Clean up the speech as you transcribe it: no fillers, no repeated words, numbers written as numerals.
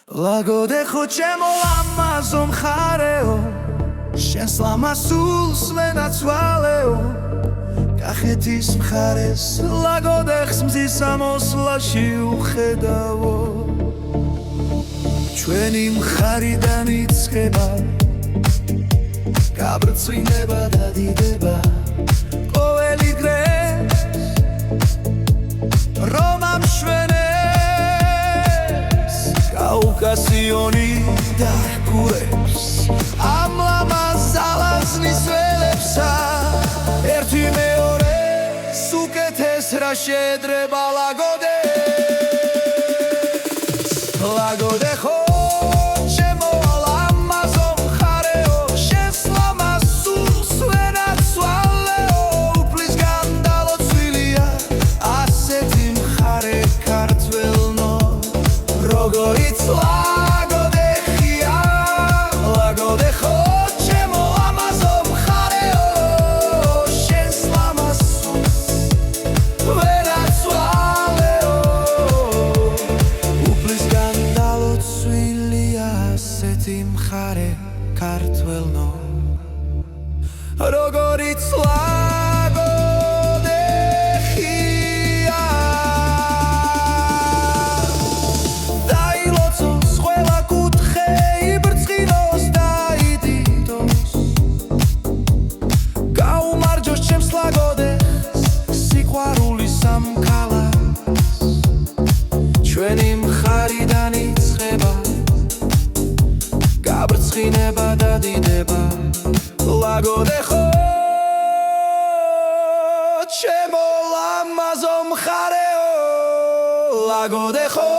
ლაგოდეხო ჩემო ლამაზო მხარეო შენს ლამაზულს ვენაცვალეო კახეთის მხარეს ლაგოდეხს მზის ამოსვლაში უხედავო ჩვენი მხარიდან იწყება გაბრწინება და დიდება ყოველი დღეს რომ ამშვენებს კავკასიონი დაჰგურებს ამ ლამაზ ალაზნის ველებსა ერთი მეორეს უკეთეს რა შეედრება ლაგოდეხო მხარე ქართველნო როგორიც ლაგოდეხია დაილოცოს ყველა კუთხე იბრძღინოს და იდიდოს გაუმარჯოს ჩემს ლაგოდეხს სიყვარულის ამ ქალაქს ჩვენი მხარიდან იწყება გაბრწყინება და დიდება ლაგოდეხო ჩემო ლამაზო მხარეო ლაგოდეხო